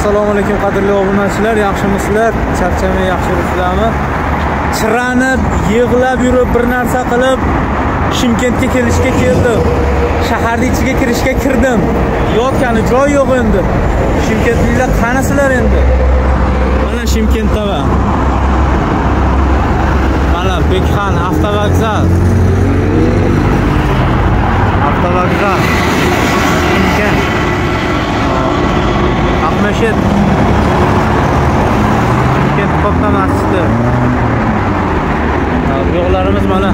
Assalomu alaykum qadrli obunachilar, yaxshimisizlar? Charchamay yaxshi yuribsizlarmi? Chiranib, yig'lab yurib, bir narsa qilib Shimkentga kelishga keldim. Shaharning ichiga kirishga kirdim. Yotgani joy yo'q endi. Shimkentliklar qanisilar endi? Mana Shimkentda. Mana Bekxan avtovokzal. Avtovokzal. Shimkent. Aqmashet. Shimkent katta masjidi. Yo'llarimiz mana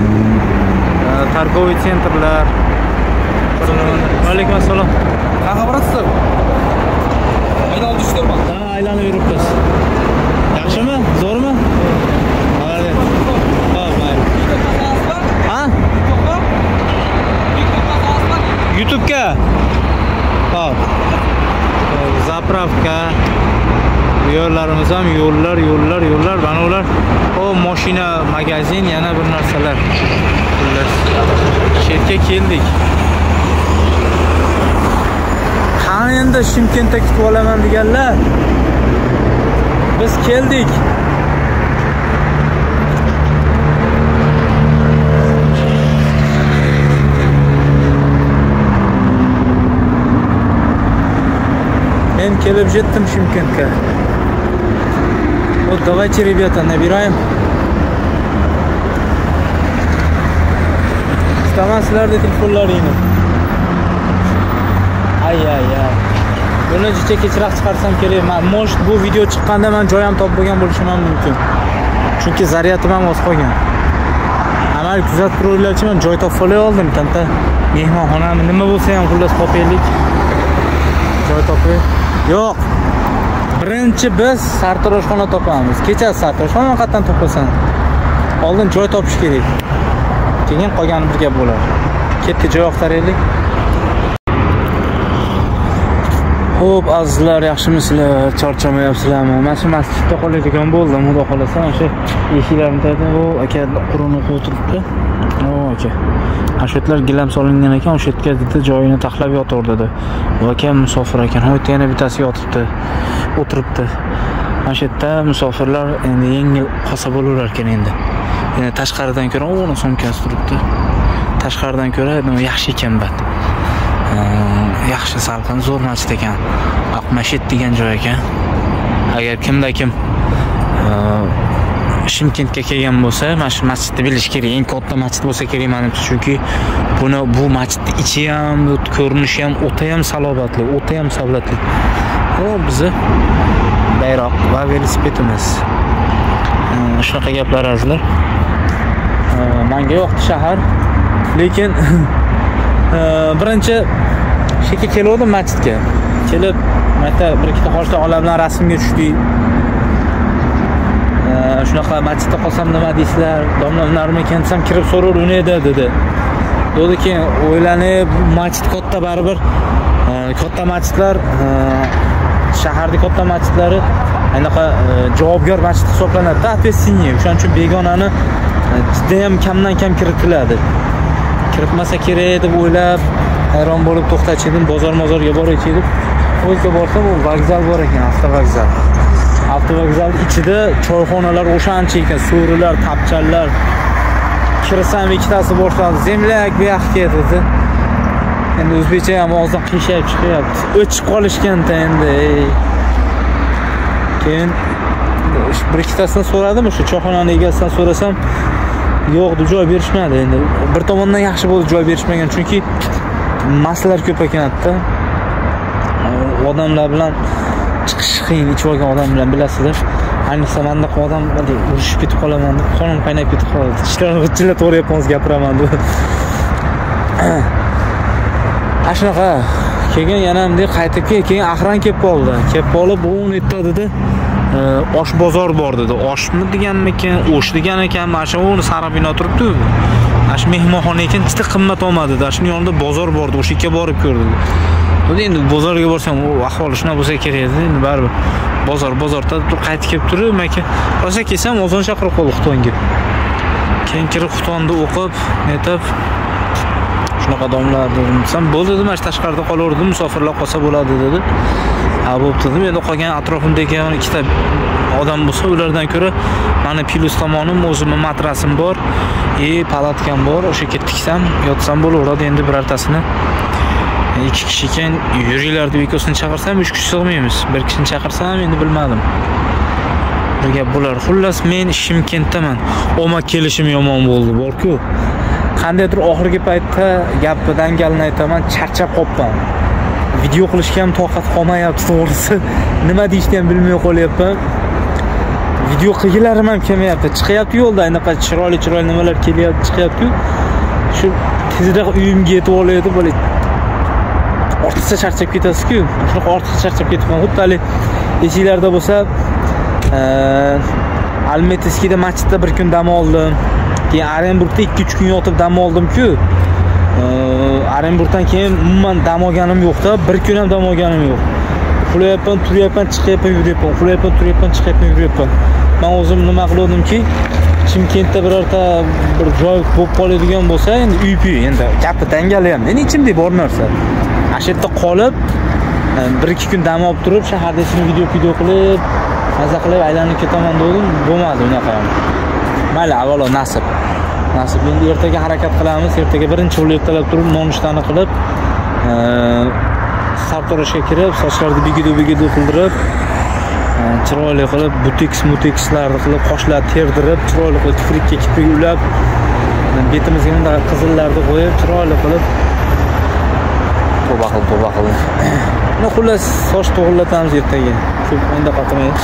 targoviy sentrlar. Alaykum assalom. Qanaqa borasizlar? Aylanib yuribsizlarmi? Ha, aylanib yuribmiz. Yaxshimi? Zo'rmi? Hadi. Ha? YouTube'ga. Hop. Zapravka. Yo'llarimiz ham yo'llar. Mana ular. O mashina magazin, yana bir narsalar. Sherga keldik. Qani endi Shimkentda kutib olaman deganlar. Biz keldik. Men kelib jetdim Shimkentga. Вот давайте, ребята, набираем. Istamasizlarda telefonlaringni. Ay. Buni jicha kechroq chiqarsam kerak. Может, bu video chiqqanda men joy ham topib bo'lgan bo'lishim ham mumkin. Chunki zaryatim ham oz qolgan. Amal kuzatib turuvchilar men joy topib oldim. Tanta mehmonxonami nima bo'lsa ham xullas topaylik. Joy topay. Yo'q. Birinchi biz sartaroshxona topamiz. Kechasi sartaroshxona qayerdan topasan? Oldin joy topish kerak. Keyin qolgani bir gap bo'ladi. Ketdi joy yoqtiraylik. Xo'p, azizlar, yaxshimisizlar? Charchamayapsizlarmi? Men shu masjidda qoladigan bo'ldim. Xudo xolasa, o'sha eshiklarni taydim. O, aka Qur'onni o'qib o'tiribdi. O, aka. Ashotlar gilam solingan ekan, o'sha yerga dedi joyini taxlab yotaver dedi. Va aka musofir ekan. Ho'y, yana bittasi yotibdi. O'tiribdi. Mana shu yerda musofirlar endi yengil qolsa bo'lar ekan endi. Yana tashqaridan ko'ra o'g'lim sumkasi turibdi. Tashqaridan ko'ra yaxshi ekan bat. Yaxshi salqin, zo'r masjid ekan. Aqmashet degan joy ekan. Agar kim Shimkentga kelgan bo'lsa, mana shu masjidni bilish kerak. Eng katta masjid bo'lsa kerak menimcha, chunki bu masjidning ichi ham, ko'rinishi ham o'ta ham salobatli, o'ta ham savlatli. O, bizni bayroq va velosipedimiz. Shunaqa gaplar azizlar. Menga yoqdi shahar, lekin birinchi shekilga keldim masjidga. Kelib, mana bir ikkita qoshda ola bilan rasmga tushdik. Shunaqa masjidda qolsam nima deysizlar? Domlalarmi ekan desam, kirib so'rar uni dedi. Dedi keyin o'ylanib, masjid katta baribir. Katta masjidlar shaharning katta masjidlari anaqa javobgar masjid hisoblanadi. Atvesinye, o'shaning uchun begonani juda ham kamdan kam kiritiladi. Kiritmasa kerak deb o'ylab, hayron bo'lib to'xtachidim, bozor-mozorga boraychidim. O'zga borsam, u vokzal bor ekan, avtovokzal. Avtovokzal ichida choyxonalar o'shancha ekan, so'rilar, tapchanlar. Kirsam ikkitasi boshladi, zemlyak bu yoqqa dedi. Endi o'zbekcha ham og'zdan qiyshayib chiqyapti. O'chib qolishganda endi. Keyin bir ikkitasidan so'radim, o'sha choyxonaning egasidan so'rasam, yo'q, joy berishmadi endi. Bir tomondan yaxshi bo'ldi joy berishmagan, chunki maslar ko'p ekan-da. Odamlar bilan chiqish qiyin, ichib olgan odam bilan bilasizlar. Ayniqsa menda odam urushib ketib qolaman deb, qonim qaynab ketib qoladi. Ishlarni g'ijillab to'g'rayapmiz, gapiraman deb. Shunaqa keyin yana bunday qaytib keyin Ahran kelib qoldi. Kelib qolib, u netda dedi, osh bozor bor dedi. Oshmi deganmikan, o'sh degan ekan, mana shu uni sariq bino turibdi. Mana shu mehmonxona ekan, juda qimmat olmadi dedi. Shuning yonida bozor bor edi, o'sha yerga borib ko'rdi. Dedi, endi bozorga borsam, u ahvoli shuna bo'lsa kerak edi. Endi baribir bozorda qaytib kelib turib, aka, rosa kelsam o'zon chaqirib qoldi Xitoyga. Keyin kirib Xitoyni o'qib, netib shunaqa domlar dedim. Bo'ldi dedim, mana tashqarida qolaverdim, musofirlar qolsa bo'ladi dedi. bo'pti dedim. Endi qolgan atrofimdagi ikkita odam bo'lsa, ulardan ko'ra meni plus tomonim, o'zimning matrasim bor, palatkam bor. O'sha yerga tiksam, yotsam bo'laveradi. Endi birortasini 2 kishi ekan, yuringlar deb ikkosini chaqirsam 3 kishi sig'maymiz. Bir kishini chaqirsam endi bilmadim. Bir gap bo'lar. Xullas men Shimkentdaman. Oma kelishim yomon bo'ldi, bor-ku. Qandaydir oxirgi paytda gapidan galni aytaman, charchab qopman. Video qilishga ham toqat qolmayapti, to'g'risi. Nima deyishni ham bilmay qolyapman. Video qilgilarim ham kelmayapti. Chiqyapti yo'lda, anaqa chiroyli nimalar kelyapti, chiqyapti-ku. Shu tezroq uyimga yetib olaydi, bo'la. Ortiqcha charchab ketasiz-ku. Shunaqa ortiqcha charchab ketibman. Xuddi hali esinglarda bo'lsa, Almetiskida masjidda bir kun dam oldim. Keyin Orenburgda 2-3 kun yotib dam oldim-ku. Orenburgdan keyin umuman dam olganim yo'q-da, bir kun ham dam olganim yo'q. Uxlayapman, turyapman, chiqyapman, yuryapman, uxlayapman, turyapman, chiqyapman, yuryapman. Men o'zim nima qildim-ki, Chimkentda birorta bir joy bo'lib qoladigan bo'lsa, endi uy-puy, endi gapi dangali ham. Meni ichimda bor narsa. Shu yerda qolib, 1-2 kun dam olib turib, shaharda video qilib, maza qilib aylanib ketaman dedim, bo'lmadi unaqa ham. Mayli, avvalo nasib. Endi ertaga harakat qilamiz. Ertaga birinchi bo'lib ertalab turib, nonushtani qilib, sartaroshga kirib, sochlarni bigidu qildirib, chiroyli qilib, butikslarni qilib, qoshlarni terdirib, chiroyli qilib kiprikka kiprik ulab, betimizga bunday qizillarni qo'yib, chiroyli qilib to'ba qilib. Xullas, soch to'g'irlatamiz ertaga. Shu endi qatmaydi.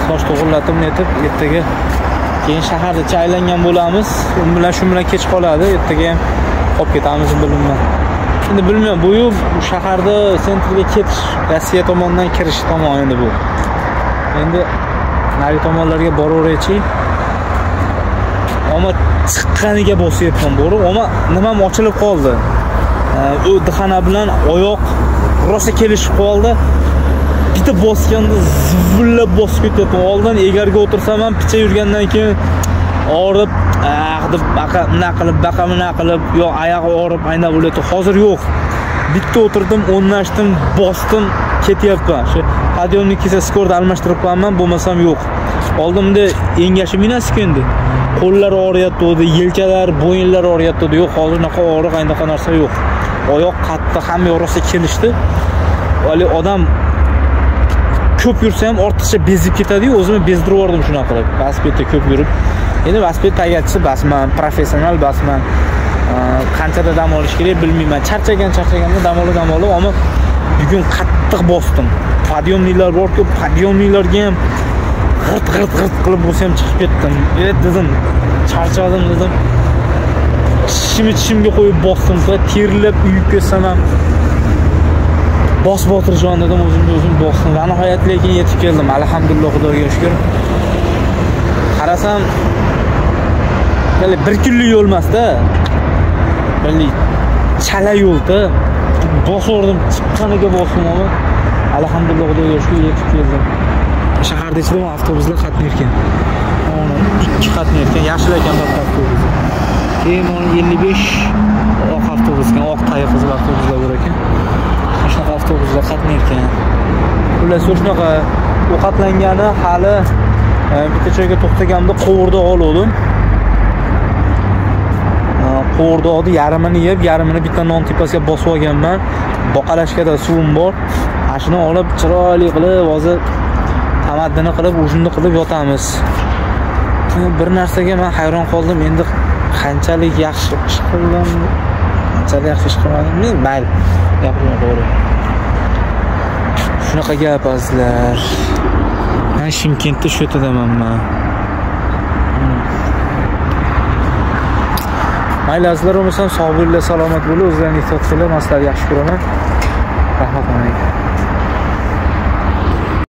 Soch to'g'irlatib netib, ertaga keyin shaharda aylangan bo'lamiz. Shu bilan kech qoladi. Ertaga ham qolib ketamiz, bilmayman. Endi bilmayman, bu shaharda sentrga ketish, Rossiya tomonidan kirish tomon endi bu. Endi nari tomonlarga boraveraychi. Ammo chiqqaniga bosyapman, bo'ri. Ammo nimam ochilib qoldi. U dixana bilan oyoq rosa kelishib qoldi. Bitta bosganda zivillab bosib ketyapti. Oldin egarga o'tirsam ham picha yurgandan keyin og'rib, deb baqa qilib, yo oyog'i og'rib ayna bo'layapti. Hozir yo'q. Bitta o'tirdim, o'rnashdim, bosdim, ketyapman. Shu podiyomnikka skorda almashtirib qo'yaman, bo'lmasam yo'q. Oldimda engashib minasiz endi. Qo'llar og'riyapti, yelkalar, bo'yinlar og'riyapti. Yo'q, hozir unaqa og'riq, aynaqa narsa yo'q. Oyoq qattiq, hamma rosa kelishdi. Vali odam ko'p yursa ham ortiqcha bezib ketadi-yu, o'zimni bezdirib yubordim shunaqa qilib. Velosipedda ko'p yurib. Endi velosiped tagatchi basman, professional basman. Qanchada dam olish kerak bilmayman. Charchaganda dam olib, ammo bugun qattiq bosdim. Podiyomniklar bor-ku, podiyomniklarga ham g'irt qilib bo'lsa ham chiqib ketdim. Dedim, charchadim dedim. Tishimga qo'yib bosdim, terilib uyib ketsam ham bosib o'tirishon dedim, o'zim bosdim. Va nihoyat lekin yetib keldim. Alhamdulillah, Xudoga shukr. Qarasam, hali 1 kunlik yo'l emas-da. Billi chala yo'lda bosirdim, chiqqaniga bosdim ama alhamdulillah, Xudoga shukr yetib keldim. Shaharda ichida avtobuslar qatnayar ekan. Ona 2 qatnayar ekan, yashil ekan avtobus. Keyin 55 oq avtobusga, oq tayi qizil avtobuslar bor ekan. Shunaqa avtobuslar qatnayar ekan. Ular shunaqa ovqatlangani hali bitta joyga to'xtaganimda qovurda oldim. Qovurdoqni yarmini yeb, yarmini bitta non tepasiga bosib olganman. Boqalashkada suvim bor. Ashuni olib chiroyli qilib, hozir tamaddini qilib, ujinni qilib yotamiz. Bir narsaga men hayron qoldim. Endi qanchalik yaxshi ish qildim, qanchalik yaxshi ish qilmadim, mayli. Gapim to'g'ri. Shunaqa gap azizlar. Men Shimkentda shu yerdaman men. Mayli azizlar, bo'lmasam sog' bo'linglar, salomat bo'linglar, o'zlaringizni ehtiyot qiling. Men sizlarga yaxshi ko'raman. Rahmat.